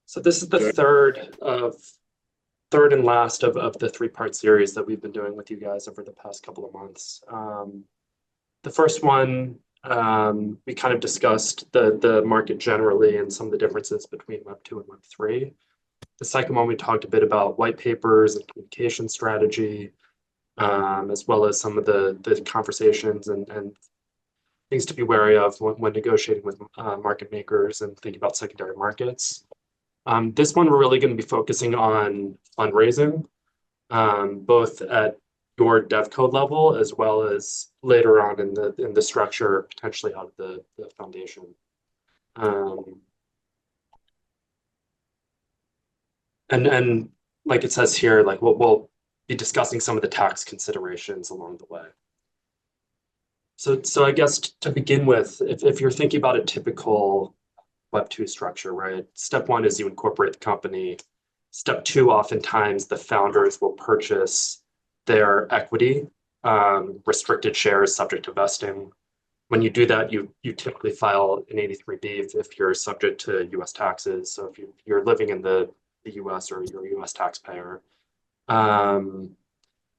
So this is the third and last of the three-part series that we've been doing with you guys over the past couple of months. The first one, we kind of discussed the market generally and some of the differences between Web 2 and Web 3. The second one, we talked a bit about white papers and communication strategy, as well as some of the conversations and things to be wary of when negotiating with market makers and thinking about secondary markets. This one, we're really going to be focusing on fundraising, both at your dev code level as well as later on in the structure, potentially out of the foundation. And like it says here, like we'll be discussing some of the tax considerations along the way. So I guess to begin with, if you're thinking about a typical Web 2 structure, right? Step one is you incorporate the company. Step two, oftentimes the founders will purchase their equity, restricted shares subject to vesting. When you do that, you typically file an 83B if you're subject to US taxes. So if you're living in the US or you're a US taxpayer. And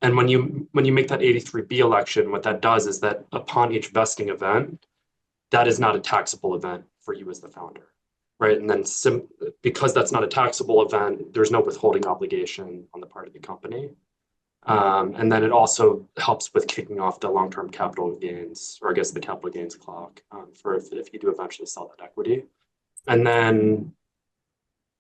when you make that 83B election, what that does is that upon each vesting event, that is not a taxable event for you as the founder, right? And then because that's not a taxable event, there's no withholding obligation on the part of the company. And then it also helps with kicking off the long-term capital gains, or I guess the capital gains clock, for if you do eventually sell that equity. And then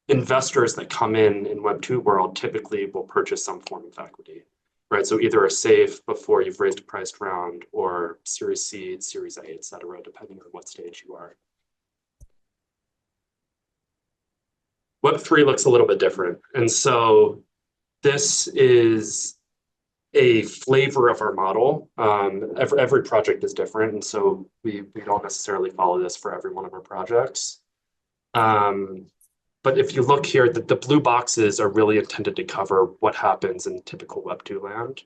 investors that come in Web 2 world typically will purchase some form of equity, right? So either a SAFE before you've raised a priced round, or Series C, Series A, et cetera, depending on what stage you are. Web 3 looks a little bit different. And so this is a flavor of our model. Every project is different. And so we don't necessarily follow this for every one of our projects. But if you look here, the blue boxes are really intended to cover what happens in typical Web 2 land,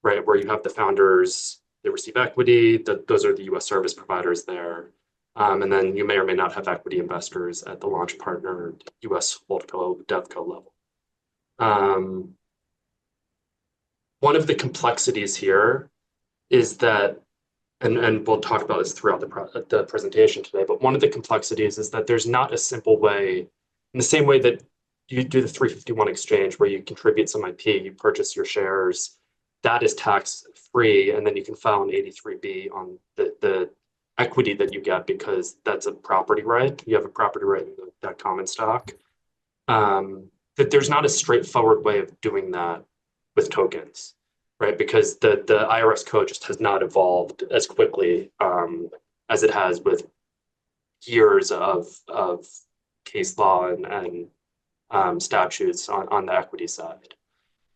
right? Where you have the founders, they receive equity, those are the US service providers there. And then you may or may not have equity investors at the launch partner, US holdco, devco level. One of the complexities here is that, and we'll talk about this throughout the presentation today, but one of the complexities is that there's not a simple way, in the same way that you do the 351 exchange where you contribute some IP, you purchase your shares, that is tax free, and then you can file an 83B on the equity that you get because that's a property right. You have a property right in that common stock. That there's not a straightforward way of doing that with tokens, right? Because the IRS code just has not evolved as quickly as it has with years of case law and statutes on the equity side.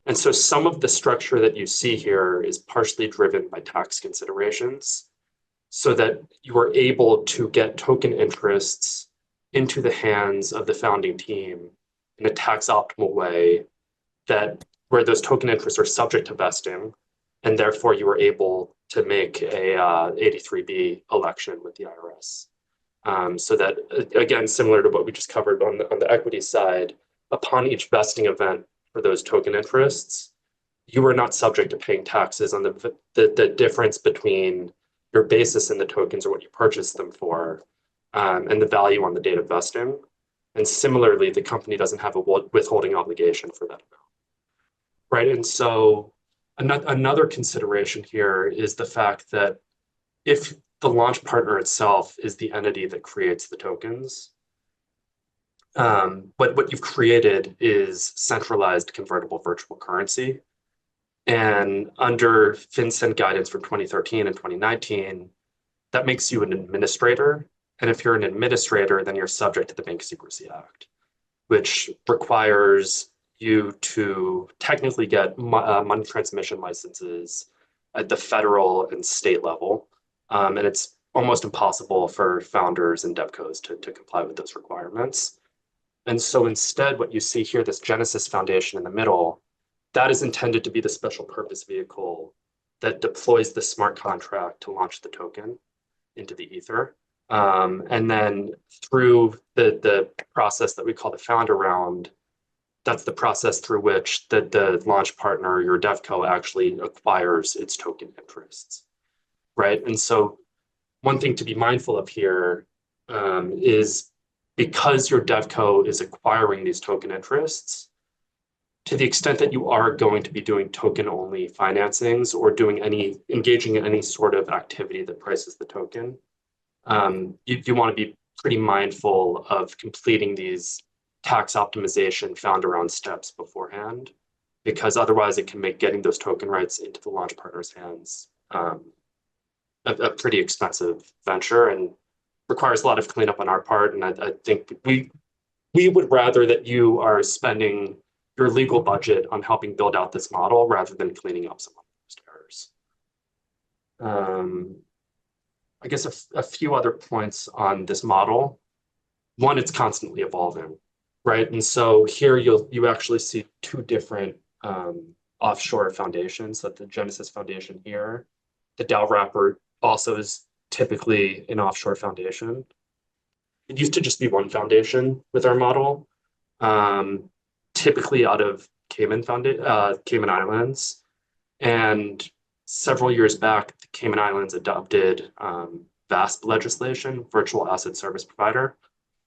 And so some of the structure that you see here is partially driven by tax considerations so that you are able to get token interests into the hands of the founding team in a tax optimal way where those token interests are subject to vesting, and therefore you are able to make a 83B election with the IRS. So that, again, similar to what we just covered on the equity side, upon each vesting event for those token interests, you are not subject to paying taxes on the difference between your basis in the tokens or what you purchased them for, and the value on the date of vesting. And similarly, the company doesn't have a withholding obligation for that amount. Right, and so another consideration here is the fact that if the launch partner itself is the entity that creates the tokens, what you've created is centralized convertible virtual currency. And under FinCEN guidance from 2013 and 2019, that makes you an administrator. And if you're an administrator, then you're subject to the Bank Secrecy Act, which requires you to technically get money transmission licenses at the federal and state level. And it's almost impossible for founders and devcos to comply with those requirements. And so instead, what you see here, this Genesis Foundation in the middle, that is intended to be the special purpose vehicle that deploys the smart contract to launch the token into the ether. And then through the process that we call the founder round, that's the process through which the launch partner, your devco, actually acquires its token interests, right? And so one thing to be mindful of here is because your devco is acquiring these token interests, to the extent that you are going to be doing token only financings or engaging in any sort of activity that prices the token, you want to be pretty mindful of completing these tax optimization found around steps beforehand, because otherwise it can make getting those token rights into the launch partner's hands a pretty expensive venture and requires a lot of cleanup on our part. And I think we would rather that you are spending your legal budget on helping build out this model rather than cleaning up some of those errors. I guess a few other points on this model. One, it's constantly evolving, right? And so here you actually see two different offshore foundations. So the Genesis Foundation here, the DAO wrapper also is typically an offshore foundation. It used to just be one foundation with our model, typically out of Cayman Islands. And several years back, the Cayman Islands adopted VASP legislation, Virtual Asset Service Provider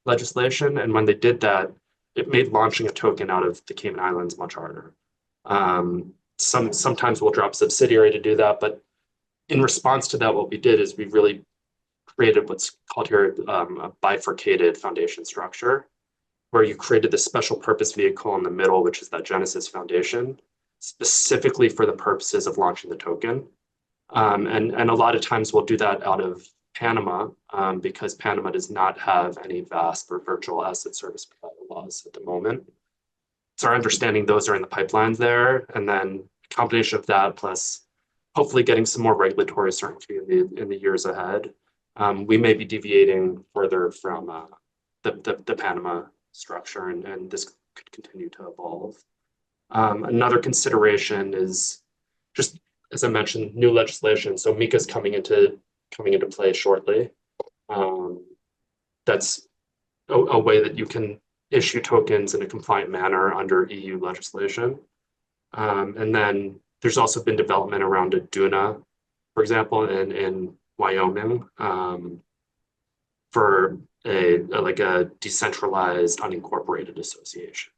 legislation. And when they did that, it made launching a token out of the Cayman Islands much harder. Sometimes we'll drop subsidiary to do that, but in response to that, what we did is we really created what's called here a bifurcated foundation structure, where you created this special purpose vehicle in the middle, which is that Genesis Foundation, specifically for the purposes of launching the token. And a lot of times we'll do that out of Panama because Panama does not have any VASP or virtual asset service provider laws at the moment. It's our understanding those are in the pipelines there. And then a combination of that plus hopefully getting some more regulatory certainty in the years ahead, we may be deviating further from the Panama structure, and this could continue to evolve. Another consideration is just, as I mentioned, new legislation. So MiCA's coming into play shortly. That's a way that you can issue tokens in a compliant manner under EU legislation. And then there's also been development around a DUNA, for example, in Wyoming, for a decentralized unincorporated association.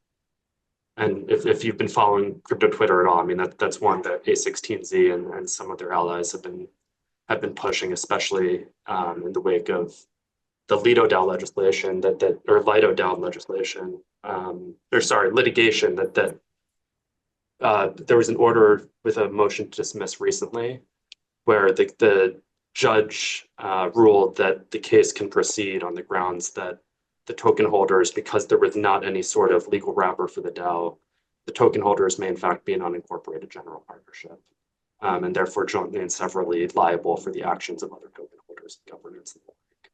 And if you've been following crypto Twitter at all, I mean that's one that A16Z and some of their allies have been pushing, especially in the wake of the Lido DAO legislation or Lido DAO legislation, litigation that there was an order with a motion to dismiss recently, where the judge ruled that the case can proceed on the grounds that the token holders, because there was not any sort of legal wrapper for the DAO, the token holders may in fact be an unincorporated general partnership, and therefore jointly and severally liable for the actions of other token holders and governance and the like.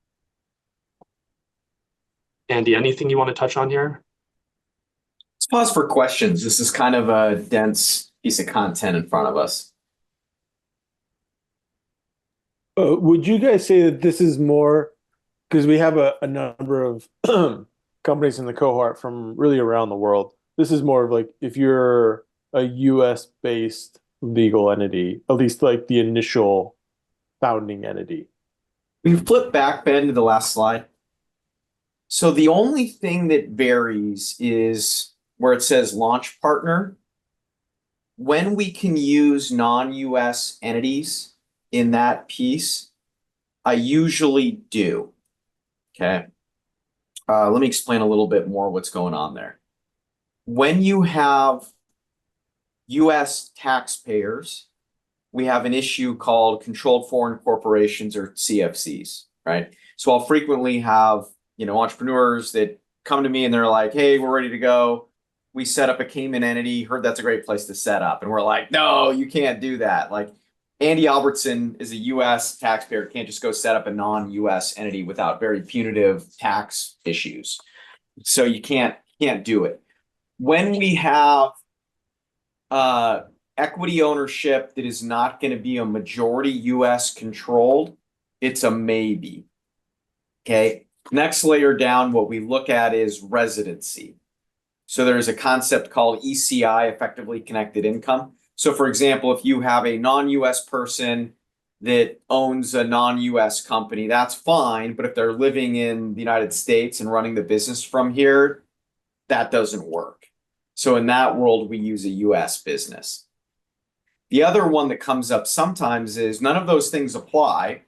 Andy, anything you want to touch on here? Let's pause for questions. This is kind of a dense piece of content in front of us. Would you guys say that this is more, because we have a number of companies in the cohort from really around the world. This is more of like if you're a US based legal entity, at least like the initial founding entity. We flip back, Ben, to the last slide. So the only thing that varies is where it says launch partner. When we can use non-US entities in that piece, I usually do. Okay. Let me explain a little bit more what's going on there. When you have US taxpayers, we have an issue called controlled foreign corporations, or CFCs, right? So I'll frequently have, entrepreneurs that come to me and they're like, hey, we're ready to go. We set up a Cayman entity. Heard that's a great place to set up. And we're like, no, you can't do that. Like, Andy Albertson is a US taxpayer, can't just go set up a non-US entity without very punitive tax issues. So you can't do it. When we have equity ownership that is not going to be a majority US controlled, it's a maybe. Okay. Next layer down, what we look at is residency. So there's a concept called ECI, effectively connected income. So for example, if you have a non-US person that owns a non-US company, that's fine. But if they're living in the United States and running the business from here, that doesn't work. So in that world, we use a US business. The other one that comes up sometimes is none of those things apply,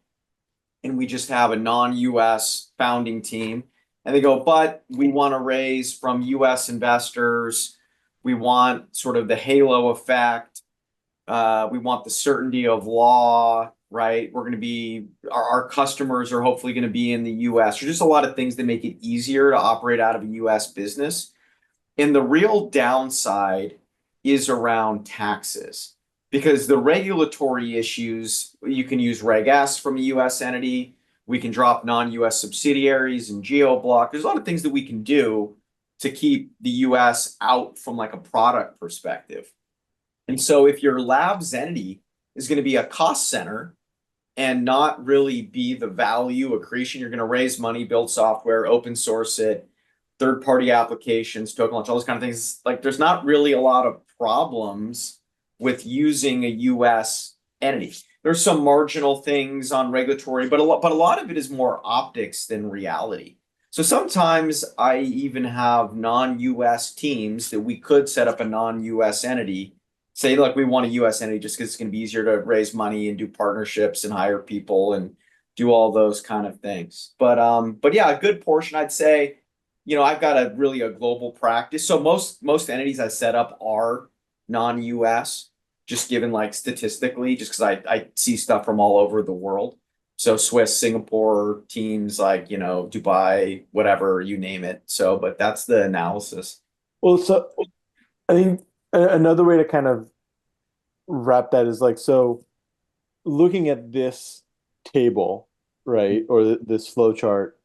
and we just have a non-US founding team. And they go, but we want to raise from US investors. We want sort of the halo effect. We want the certainty of law, right? We're going to be, our customers are hopefully going to be in the US. There's just a lot of things that make it easier to operate out of a US business. And the real downside is around taxes, because the regulatory issues, you can use Reg S from a US entity. We can drop non-US subsidiaries and geo-block. There's a lot of things that we can do to keep the US out from like a product perspective. And so if your labs entity is going to be a cost center and not really be the value accretion, you're going to raise money, build software, open source it, third-party applications, token launch, all those kind of things. Like there's not really a lot of problems with using a US entity. There's some marginal things on regulatory, but a lot of it is more optics than reality. So sometimes I even have non-US teams that we could set up a non-US entity, say like we want a US entity just because it's going to be easier to raise money and do partnerships and hire people and do all those kind of things. But yeah, a good portion I'd say, I've got a global practice. So most entities I set up are non-US, just given like statistically, just because I see stuff from all over the world. So Swiss, Singapore teams like, Dubai, whatever, you name it. So, but that's the analysis. Well, so I think another way to kind of wrap that is like, so looking at this table, right, or this flow chart,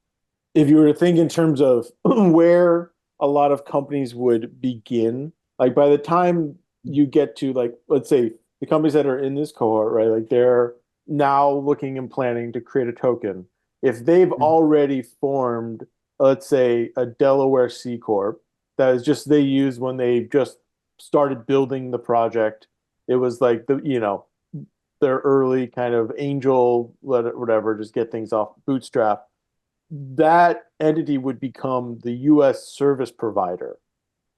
if you were to think in terms of where a lot of companies would begin, like by the time you get to like, let's say the companies that are in this cohort, right, like they're now looking and planning to create a token. If they've already formed, let's say, a Delaware C Corp, that is just they used when they just started building the project. It was like their early kind of angel, whatever, just get things off bootstrap. That entity would become the US service provider,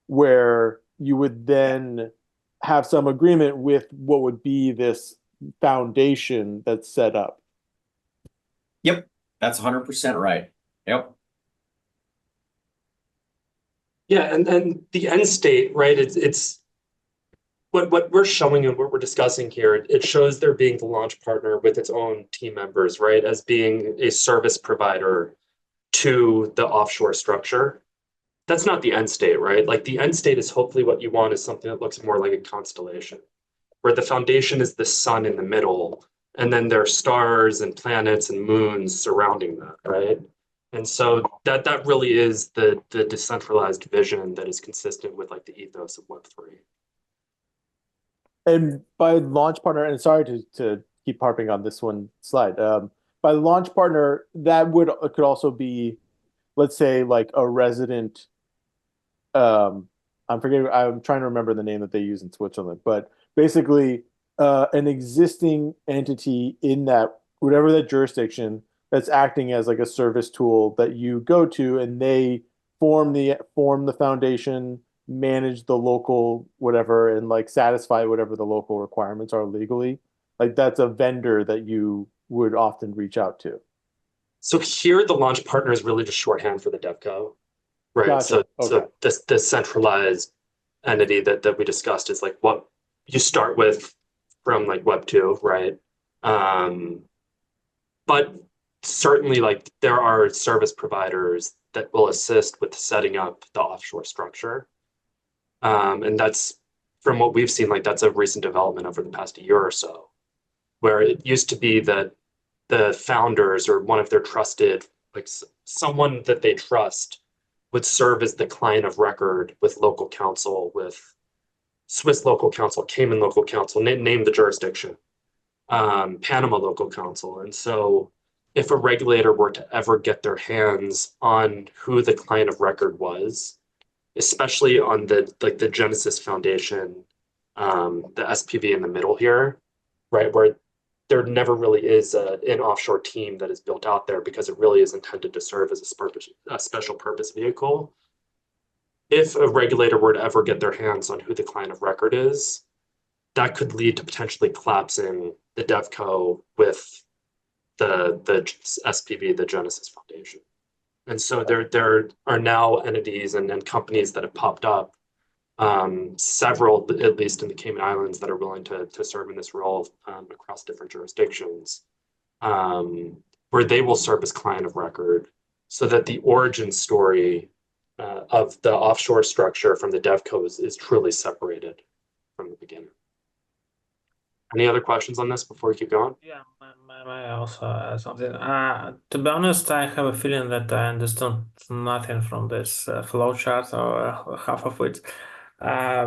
where you would then have some agreement with what would be this foundation that's set up. Yep, that's 100% right. Yep. Yeah, and the end state, right? It's what we're showing and what we're discussing here. It shows there being the launch partner with its own team members, right? As being a service provider to the offshore structure. That's not the end state, right? Like the end state is hopefully what you want is something that looks more like a constellation, where the foundation is the sun in the middle, and then there are stars and planets and moons surrounding that, right? And so that really is the decentralized vision that is consistent with like the ethos of Web3. And by launch partner, and sorry to keep harping on this one slide, by launch partner, that could also be, let's say, like a resident. I'm forgetting. I'm trying to remember the name that they use in Switzerland, but basically, an existing entity in that whatever that jurisdiction that's acting as like a service tool that you go to, and they form the foundation, manage the local whatever, and like satisfy whatever the local requirements are legally. Like that's a vendor that you would often reach out to. So here the launch partner is really just shorthand for the devco, right? Gotcha. So Okay. this centralized entity that we discussed is like what you start with from like Web 2, right? Um, but certainly like there are service providers that will assist with setting up the offshore structure. And that's from what we've seen, like that's a recent development over the past year or so, where it used to be that the founders or one of their trusted, like someone that they trust would serve as the client of record with local counsel, with Swiss local counsel, Cayman local counsel, name the jurisdiction, Panama local counsel. And so if a regulator were to ever get their hands on who the client of record was, especially on the Genesis Foundation, the SPV in the middle here, right, where there never really is an offshore team that is built out there because it really is intended to serve as a special purpose vehicle. If a regulator were to ever get their hands on who the client of record is, that could lead to potentially collapsing the DevCo with the SPV, the Genesis Foundation. And so there are now entities and companies that have popped up, several, at least in the Cayman Islands, that are willing to serve in this role across different jurisdictions, where they will serve as client of record so that the origin story of the offshore structure from the DevCo is truly separated from the beginning. Any other questions on this before we keep going? Yeah, I also something. To be honest, I have a feeling that I understood nothing from this flowchart or half of it.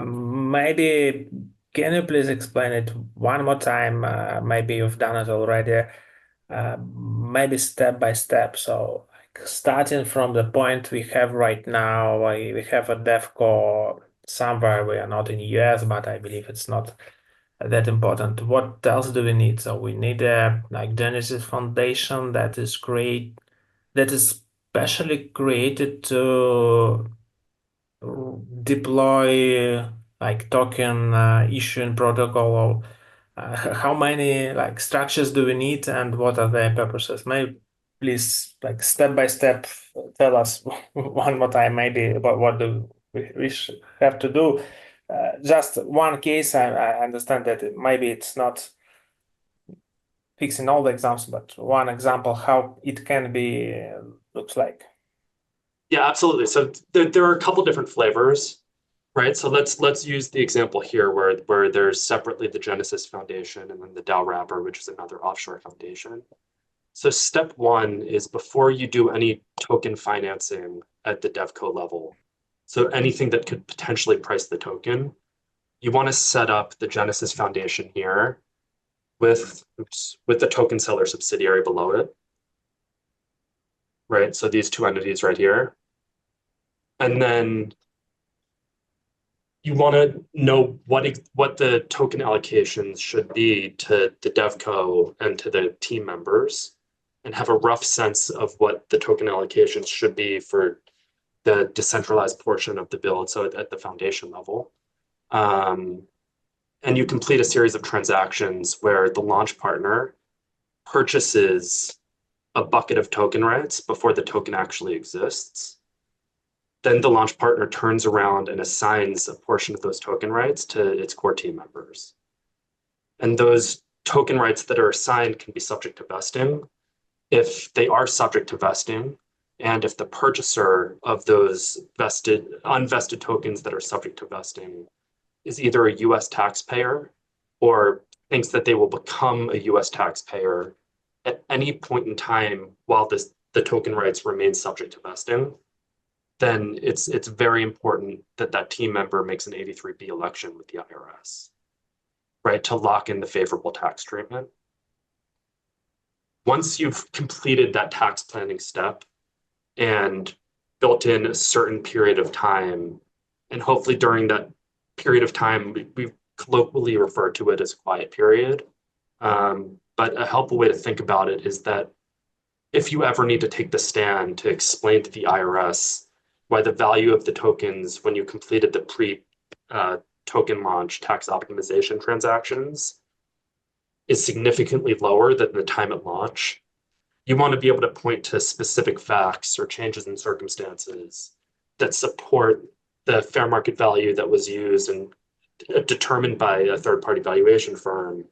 Maybe can you please explain it one more time? Maybe you've done it already. Maybe step by step. So, like starting from the point we have right now, we have a DevCo somewhere. We are not in US, but I believe it's not that important. What else do we need? So we need a like Genesis Foundation that is specially created to deploy like token issuing protocol. How many like structures do we need and what are their purposes? Maybe please like step by step tell us one more time maybe about what do we have to do. Just one case, I understand that maybe it's not fixing all the examples, but one example how it can be looks like. Yeah, absolutely. So there are a couple different flavors, right? So let's use the example here where there's separately the Genesis Foundation and then the DAO wrapper, which is another offshore foundation. So step one is before you do any token financing at the DevCo level, so anything that could potentially price the token, you want to set up the Genesis Foundation here with the token seller subsidiary below it, right? So these two entities right here. And then you want to know what the token allocations should be to the DevCo and to the team members, and have a rough sense of what the token allocations should be for the decentralized portion of the build, so at the foundation level. And you complete a series of transactions where the launch partner purchases a bucket of token rights before the token actually exists. Then the launch partner turns around and assigns a portion of those token rights to its core team members. And those token rights that are assigned can be subject to vesting. If they are subject to vesting, and if the purchaser of those unvested tokens that are subject to vesting is either a US taxpayer or thinks that they will become a US taxpayer at any point in time while the token rights remain subject to vesting, then it's very important that that team member makes an 83B election with the IRS, right, to lock in the favorable tax treatment. Once you've completed that tax planning step and built in a certain period of time, and hopefully during that period of time, we colloquially refer to it as a quiet period. But a helpful way to think about it is that if you ever need to take the stand to explain to the IRS why the value of the tokens when you completed the pre-token launch tax optimization transactions is significantly lower than the time at launch, you want to be able to point to specific facts or changes in circumstances that support the fair market value that was used and determined by a third-party valuation firm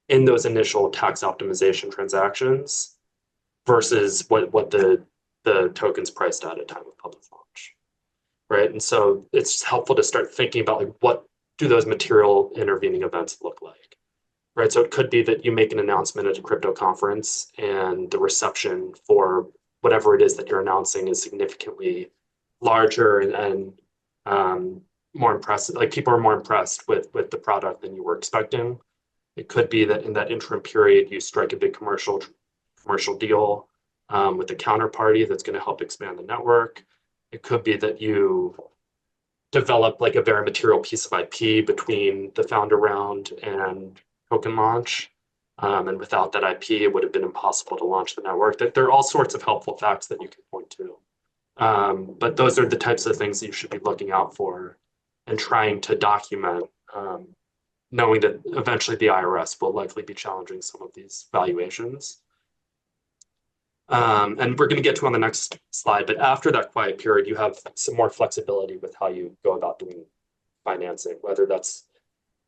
in those initial tax optimization transactions versus what the token's priced at time of public launch, right? And so it's helpful to start thinking about like what do those material intervening events look like, right? So it could be that you make an announcement at a crypto conference and the reception for whatever it is that you're announcing is significantly larger and more impressive. Like people are more impressed with the product than you were expecting. It could be that in that interim period, you strike a big commercial commercial deal with a counterparty that's going to help expand the network. It could be that you develop like a very material piece of IP between the founder round and token launch. And without that IP, it would have been impossible to launch the network. There are all sorts of helpful facts that you can point to. But those are the types of things that you should be looking out for and trying to document, knowing that eventually the IRS will likely be challenging some of these valuations. And we're going to get to on the next slide, but after that quiet period, you have some more flexibility with how you go about doing financing, whether that's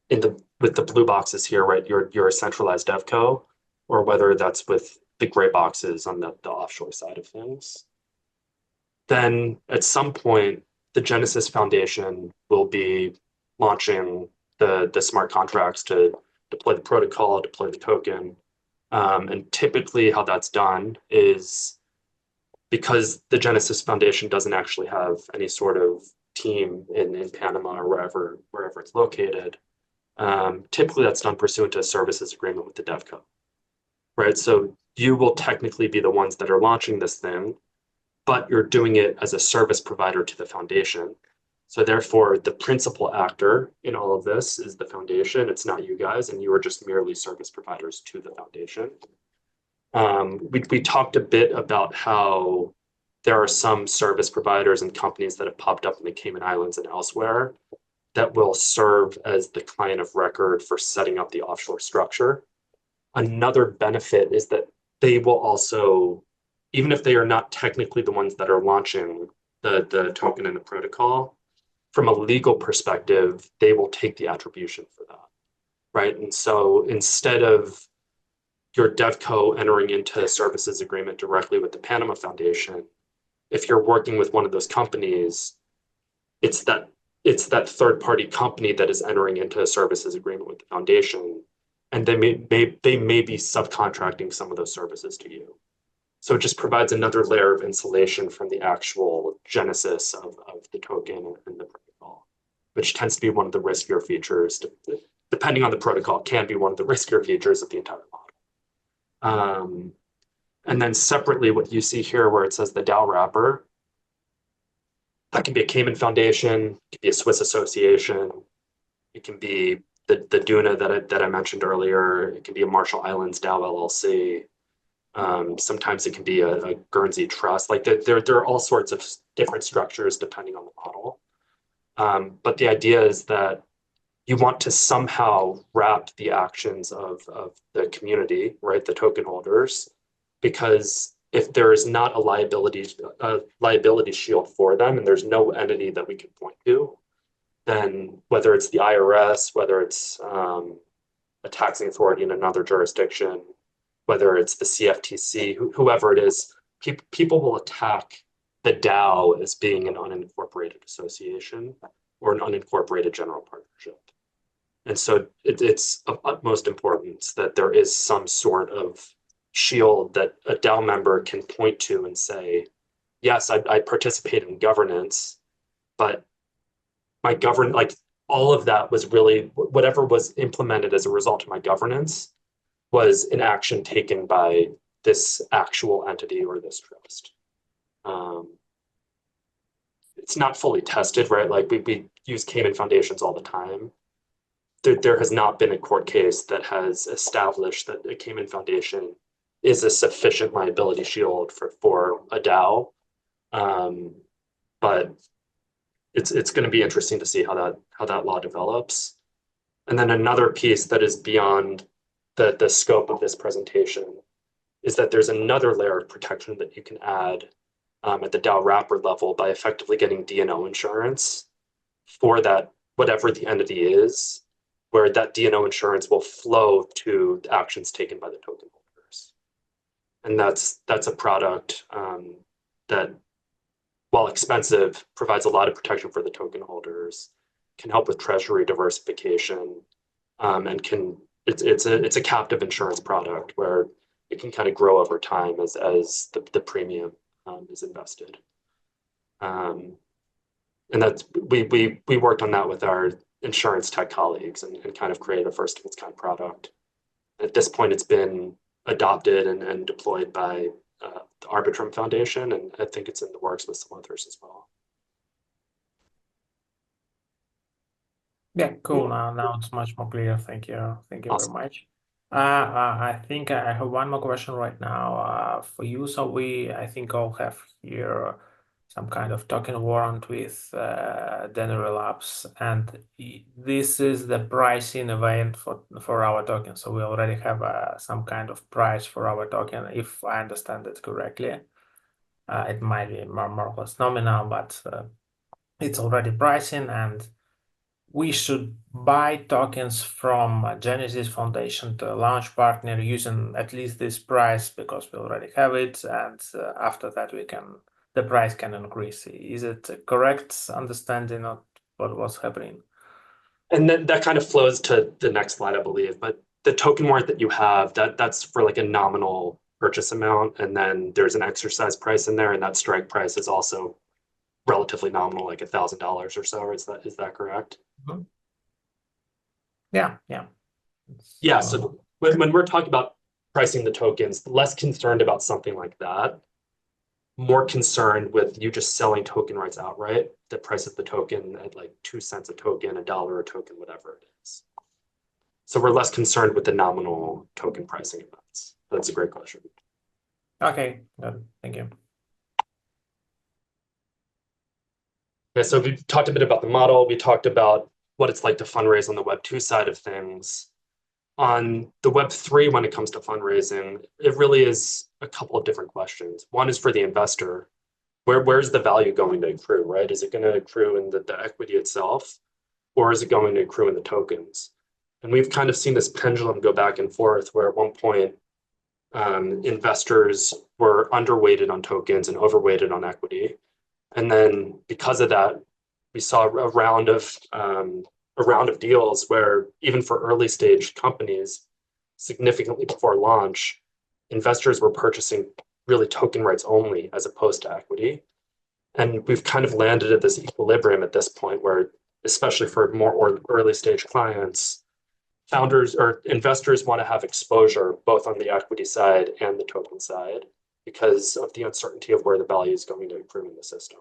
with the blue boxes here, right? You're a centralized devco, or whether that's with the gray boxes on the offshore side of things. Then at some point, the Genesis Foundation will be launching the smart contracts to deploy the protocol, deploy the token. And typically how that's done is because the Genesis Foundation doesn't actually have any sort of team in Panama or wherever it's located. Typically that's done pursuant to a services agreement with the devco, right? So you will technically be the ones that are launching this thing, but you're doing it as a service provider to the foundation. So therefore, the principal actor in all of this is the foundation. It's not you guys, and you are just merely service providers to the foundation. We talked a bit about how there are some service providers and companies that have popped up in the Cayman Islands and elsewhere that will serve as the client of record for setting up the offshore structure. Another benefit is that they will also, even if they are not technically the ones that are launching the token and the protocol, from a legal perspective, they will take the attribution for that, right? And so instead of your devco entering into a services agreement directly with the Panama Foundation, if you're working with one of those companies, it's that third-party company that is entering into a services agreement with the foundation, and they may be subcontracting some of those services to you. So it just provides another layer of insulation from the actual genesis of the token and the protocol, which tends to be one of the riskier features, depending on the protocol, can be one of the riskier features of the entire model. And then separately, what you see here where it says the DAO wrapper, that can be a Cayman Foundation, it can be a Swiss association, it can be the DUNA that I mentioned earlier, it can be a Marshall Islands DAO LLC. Sometimes it can be a Guernsey trust. Like there are all sorts of different structures depending on the model. But the idea is that you want to somehow wrap the actions of the community, right, the token holders, because if there is not a liability shield for them and there's no entity that we can point to, then whether it's the IRS, whether it's a taxing authority in another jurisdiction, whether it's the CFTC, whoever it is, people will attack the DAO as being an unincorporated association or an unincorporated general partnership. And so it's of utmost importance that there is some sort of shield that a DAO member can point to and say, yes, I participate in governance, but my like all of that was really, whatever was implemented as a result of my governance was an action taken by this actual entity or this trust. It's not fully tested, right? Like we use Cayman foundations all the time. There has not been a court case that has established that a Cayman Foundation is a sufficient liability shield for a DAO. But it's going to be interesting to see how that law develops. And then another piece that is beyond the scope of this presentation is that there's another layer of protection that you can add at the DAO wrapper level by effectively getting D&O insurance for that, whatever the entity is, where that D&O insurance will flow to the actions taken by the token holders. And that's a product that, while expensive, provides a lot of protection for the token holders, can help with treasury diversification, and it's a captive insurance product where it can kind of grow over time as the premium is invested. And that's we worked on that with our insurance tech colleagues and kind of created a first of its kind product. At this point, it's been adopted and deployed by the Arbitrum Foundation, and I think it's in the works with some others as well. Yeah, cool. Now it's much more clear. Thank you. Thank you very Awesome. much. I think I have one more question right now for you. So I think all have here some kind of token warrant with Denarii Labs, and this is the pricing event for our token. So we already have some kind of price for our token, if I understand it correctly. It might be more or less nominal, but it's already pricing, and we should buy tokens from Genesis Foundation, the launch partner, using at least this price because we already have it, and after that the price can increase. Is it a correct understanding of what was happening? And then that kind of flows to the next slide, I believe. But the token warrant that you have, that's for like a nominal purchase amount, and then there's an exercise price in there, and that strike price is also relatively nominal, like $1,000 or so. Or is that correct? Mm-hmm. Yeah. Yeah. So when we're talking about pricing the tokens, less concerned about something like that, more concerned with you just selling token rights outright, the price of the token at like 2 cents a token, $1 a token, whatever it is. So we're less concerned with the nominal token pricing events. That's a great question. Okay, good. Thank you. Okay, so we talked a bit about the model. We talked about what it's like to fundraise on the Web2 side of things. On the Web3, when it comes to fundraising, it really is a couple of different questions. One is for the investor. Where's the value going to accrue, right? Is it going to accrue in the equity itself, or is it going to accrue in the tokens? And we've kind of seen this pendulum go back and forth, where at one point, investors were underweighted on tokens and overweighted on equity. And then because of that, we saw a round of deals where even for early stage companies, significantly before launch, investors were purchasing really token rights only as opposed to equity. And we've kind of landed at this equilibrium at this point where, especially for more early stage clients, founders or investors want to have exposure both on the equity side and the token side because of the uncertainty of where the value is going to accrue in the system.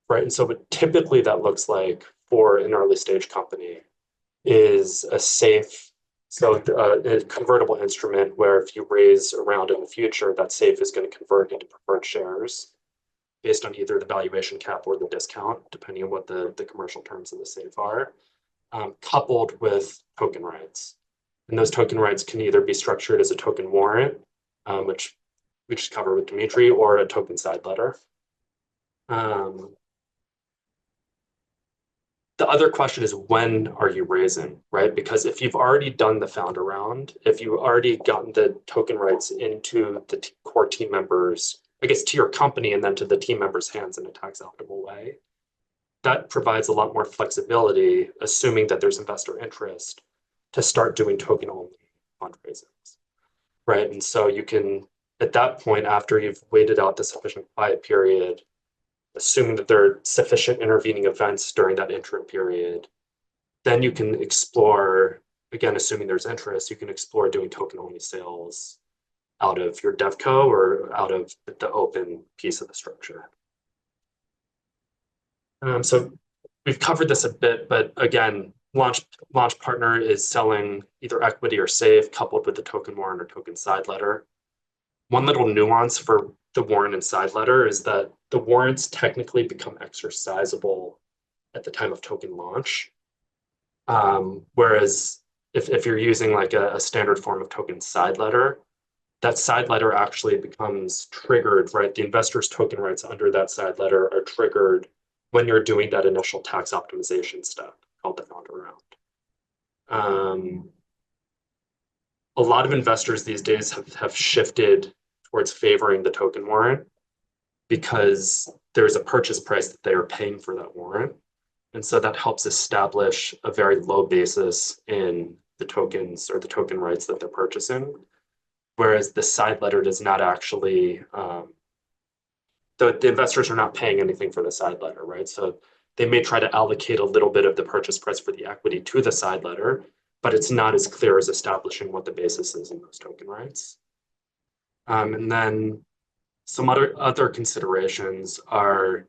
Right. And so what typically that looks like for an early stage company is a safe, a convertible instrument where if you raise a round in the future, that safe is going to convert into preferred shares based on either the valuation cap or the discount, depending on what the commercial terms of the safe are, coupled with token rights. And those token rights can either be structured as a token warrant, which we just covered with Dimitri, or a token side letter. The other question is, when are you raising, right? Because if you've already done the founder round, if you've already gotten the token rights into the core team members, I guess to your company and then to the team members' hands in a tax equitable way, that provides a lot more flexibility, assuming that there's investor interest, to start doing token only fundraisings, right? And so you can, at that point, after you've waited out the sufficient quiet period, assuming that there are sufficient intervening events during that interim period, then you can explore, again, assuming there's interest, you can explore doing token only sales out of your DevCo or out of the open piece of the structure. So we've covered this a bit, but again, launch partner is selling either equity or safe coupled with the token warrant or token side letter. One little nuance for the warrant and side letter is that the warrants technically become exercisable at the time of token launch. Whereas if you're using like a standard form of token side letter, that side letter actually becomes triggered, right? The investor's token rights under that side letter are triggered when you're doing that initial tax optimization step called the founder round. A lot of investors these days have shifted towards favoring the token warrant because there's a purchase price that they are paying for that warrant. And so that helps establish a very low basis in the tokens or the token rights that they're purchasing. Whereas the side letter does not actually, the investors are not paying anything for the side letter, right? So they may try to allocate a little bit of the purchase price for the equity to the side letter, but it's not as clear as establishing what the basis is in those token rights. And then some other considerations are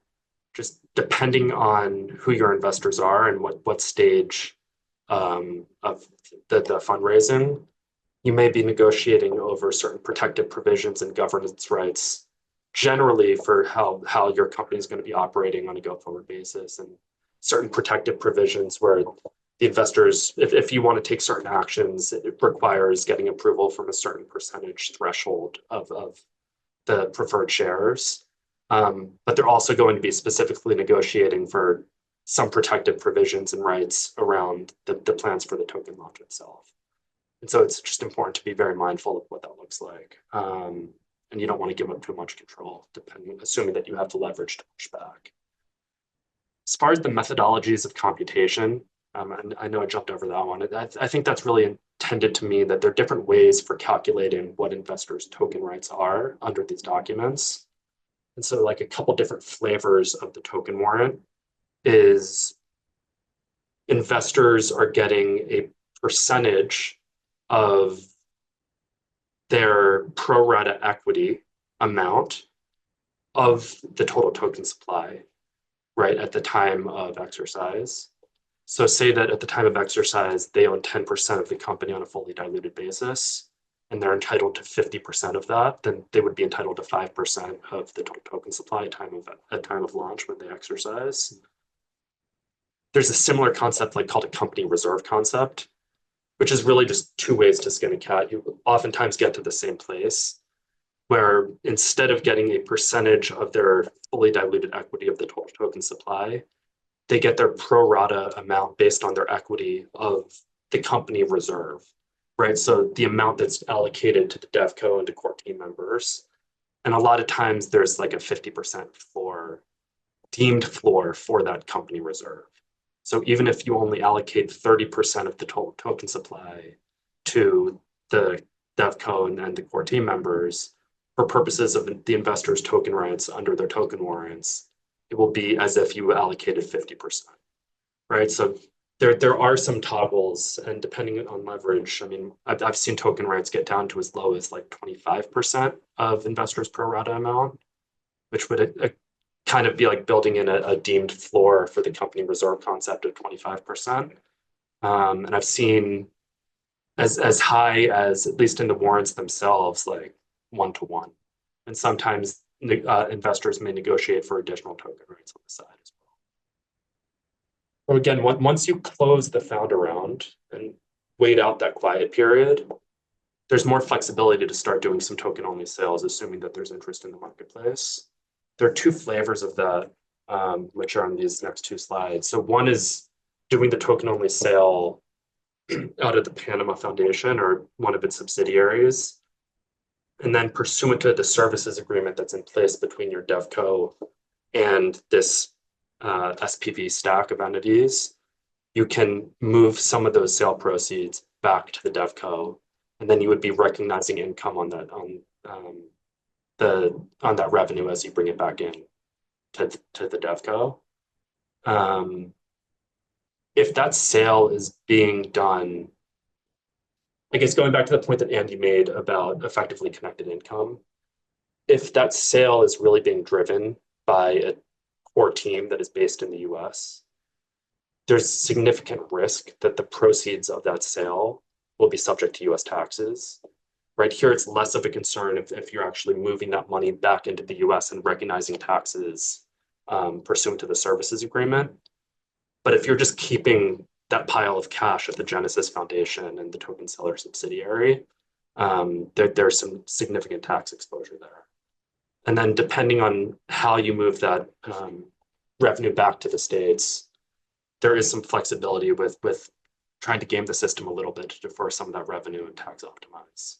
just depending on who your investors are and what stage of the fundraising, you may be negotiating over certain protective provisions and governance rights generally for how your company is going to be operating on a go-forward basis, and certain protective provisions where the investors, if you want to take certain actions, it requires getting approval from a certain percentage threshold of the preferred shares. But they're also going to be specifically negotiating for some protective provisions and rights around the plans for the token launch itself. And so it's just important to be very mindful of what that looks like. And you don't want to give up too much control, assuming that you have the leverage to push back. As far as the methodologies of computation, and I know I jumped over that one. I think that's really intended to mean that there are different ways for calculating what investors' token rights are under these documents. And so like a couple different flavors of the token warrant is investors are getting a percentage of their pro rata equity amount of the total token supply, right, at the time of exercise. So say that at the time of exercise, they own 10% of the company on a fully diluted basis, and they're entitled to 50% of that, then they would be entitled to 5% of the total token supply at time of launch when they exercise. There's a similar concept called a company reserve concept, which is really just two ways to skin a cat. You oftentimes get to the same place, where instead of getting a percentage of their fully diluted equity of the total token supply, they get their pro rata amount based on their equity of the company reserve, right? So the amount that's allocated to the DevCo and to core team members. And a lot of times there's like a 50% floor, deemed floor for that company reserve. So even if you only allocate 30% of the total token supply to the DevCo and the core team members, for purposes of the investors' token rights under their token warrants, it will be as if you allocated 50%, right? So there are some toggles, and depending on leverage, I mean, I've seen token rights get down to as low as like 25% of investors' pro rata amount, which would kind of be like building in a deemed floor for the company reserve concept of 25%. And I've seen as high as, at least in the warrants themselves, like 1-to-1. And sometimes investors may negotiate for additional token rights on the side as well. So again, once you close the founder round and wait out that quiet period, there's more flexibility to start doing some token only sales, assuming that there's interest in the marketplace. There are two flavors of that, which are on these next two slides. So one is doing the token only sale out of the Panama Foundation or one of its subsidiaries. And then pursuant to the services agreement that's in place between your DevCo and this SPV stack of entities, you can move some of those sale proceeds back to the DevCo, and then you would be recognizing income on that that revenue as you bring it back in to the DevCo. If that sale is being done, I guess going back to the point that Andy made about effectively connected income, if that sale is really being driven by a core team that is based in the US, there's significant risk that the proceeds of that sale will be subject to US taxes. Right here, it's less of a concern if you're actually moving that money back into the US and recognizing taxes pursuant to the services agreement. But if you're just keeping that pile of cash at the Genesis Foundation and the token seller subsidiary, there's some significant tax exposure there. And then depending on how you move that revenue back to the States, there is some flexibility with trying to game the system a little bit to defer some of that revenue and tax optimize.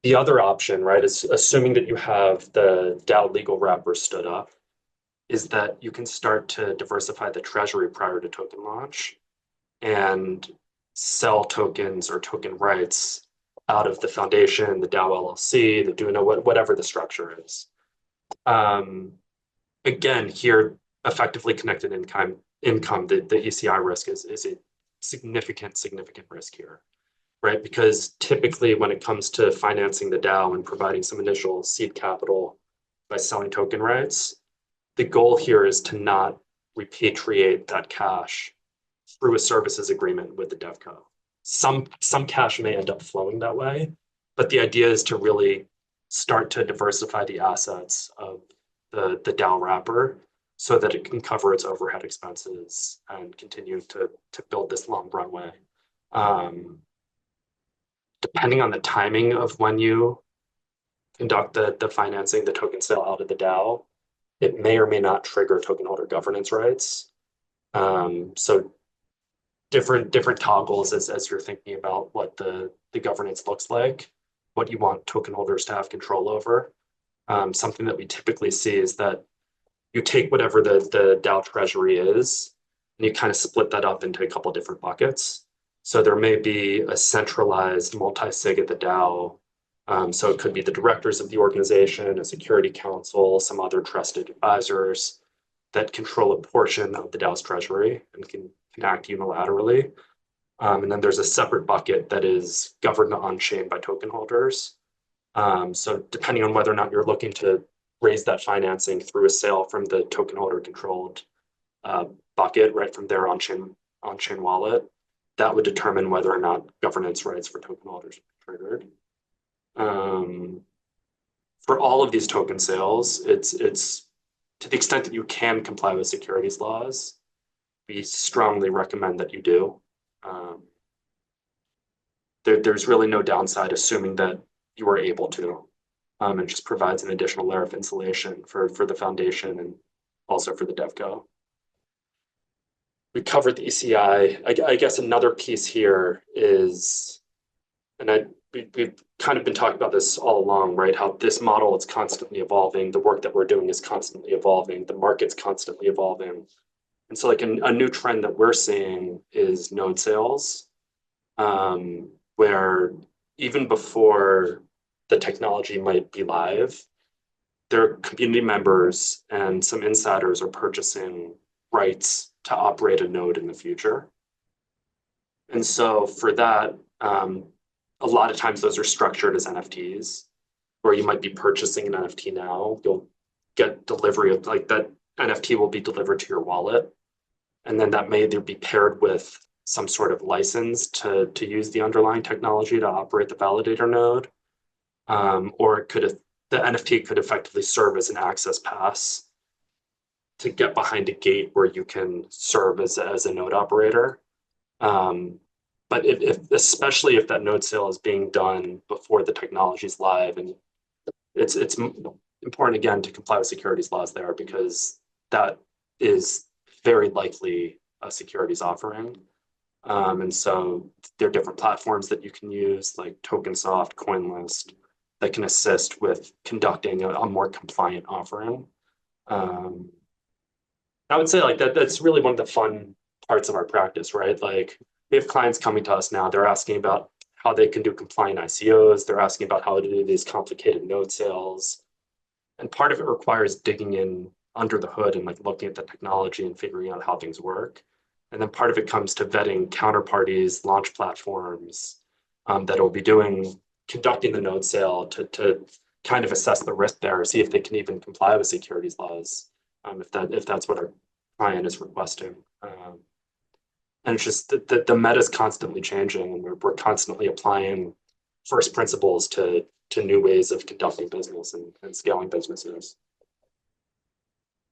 The other option, right, is assuming that you have the DAO legal wrapper stood up, is that you can start to diversify the treasury prior to token launch and sell tokens or token rights out of the foundation, the DAO LLC, the Duno, whatever the structure is. Again, here, effectively connected income income, the ECI risk is a significant risk here, right? Because typically when it comes to financing the DAO and providing some initial seed capital by selling token rights, the goal here is to not repatriate that cash through a services agreement with the DevCo. Some cash may end up flowing that way, but the idea is to really start to diversify the assets of the DAO wrapper so that it can cover its overhead expenses and continue to build this long runway. Depending on the timing of when you conduct the financing, the token sale out of the DAO, it may or may not trigger token holder governance rights. So different toggles as you're thinking about what the governance looks like, what you want token holders to have control over. Something that we typically see is that you take whatever the DAO treasury is, and you kind of split that up into a couple different buckets. So there may be a centralized multi-sig at the DAO. So it could be the directors of the organization, a security council, some other trusted advisors that control a portion of the DAO's treasury and can act unilaterally. And then there's a separate bucket that is governed on-chain by token holders. So depending on whether or not you're looking to raise that financing through a sale from the token holder controlled bucket, right from their on-chain wallet, that would determine whether or not governance rights for token holders are triggered. For all of these token sales, it's to the extent that you can comply with securities laws, we strongly recommend that you do. There's really no downside assuming that you are able to. It just provides an additional layer of insulation for the foundation and also for the DevCo. We covered the ECI. I guess another piece here is, and we've kind of been talking about this all along, right? How this model is constantly evolving. The work that we're doing is constantly evolving. The market's constantly evolving. And so like a new trend that we're seeing is node sales, where even before the technology might be live, their community members and some insiders are purchasing rights to operate a node in the future. And so for that, a lot of times those are structured as NFTs, where you might be purchasing an NFT now, you'll get delivery of like that NFT will be delivered to your wallet. And then that may either be paired with some sort of license to use the underlying technology to operate the validator node. Or the NFT could effectively serve as an access pass to get behind a gate where you can serve as a node operator. But especially if that node sale is being done before the technology is live, and it's important again to comply with securities laws there, because that is very likely a securities offering. And so there are different platforms that you can use, like TokenSoft, CoinList, that can assist with conducting a more compliant offering. I would say like that's really one of the fun parts of our practice, right? Like we have clients coming to us now, they're asking about how they can do compliant ICOs, they're asking about how to do these complicated node sales. And part of it requires digging in under the hood and like looking at the technology and figuring out how things work. And then part of it comes to vetting counterparties, launch platforms that will be conducting the node sale to kind of assess the risk there, see if they can even comply with securities laws, if that's what our client is requesting. And it's just the meta is constantly changing, and we're constantly applying first principles to new ways of conducting business and scaling businesses.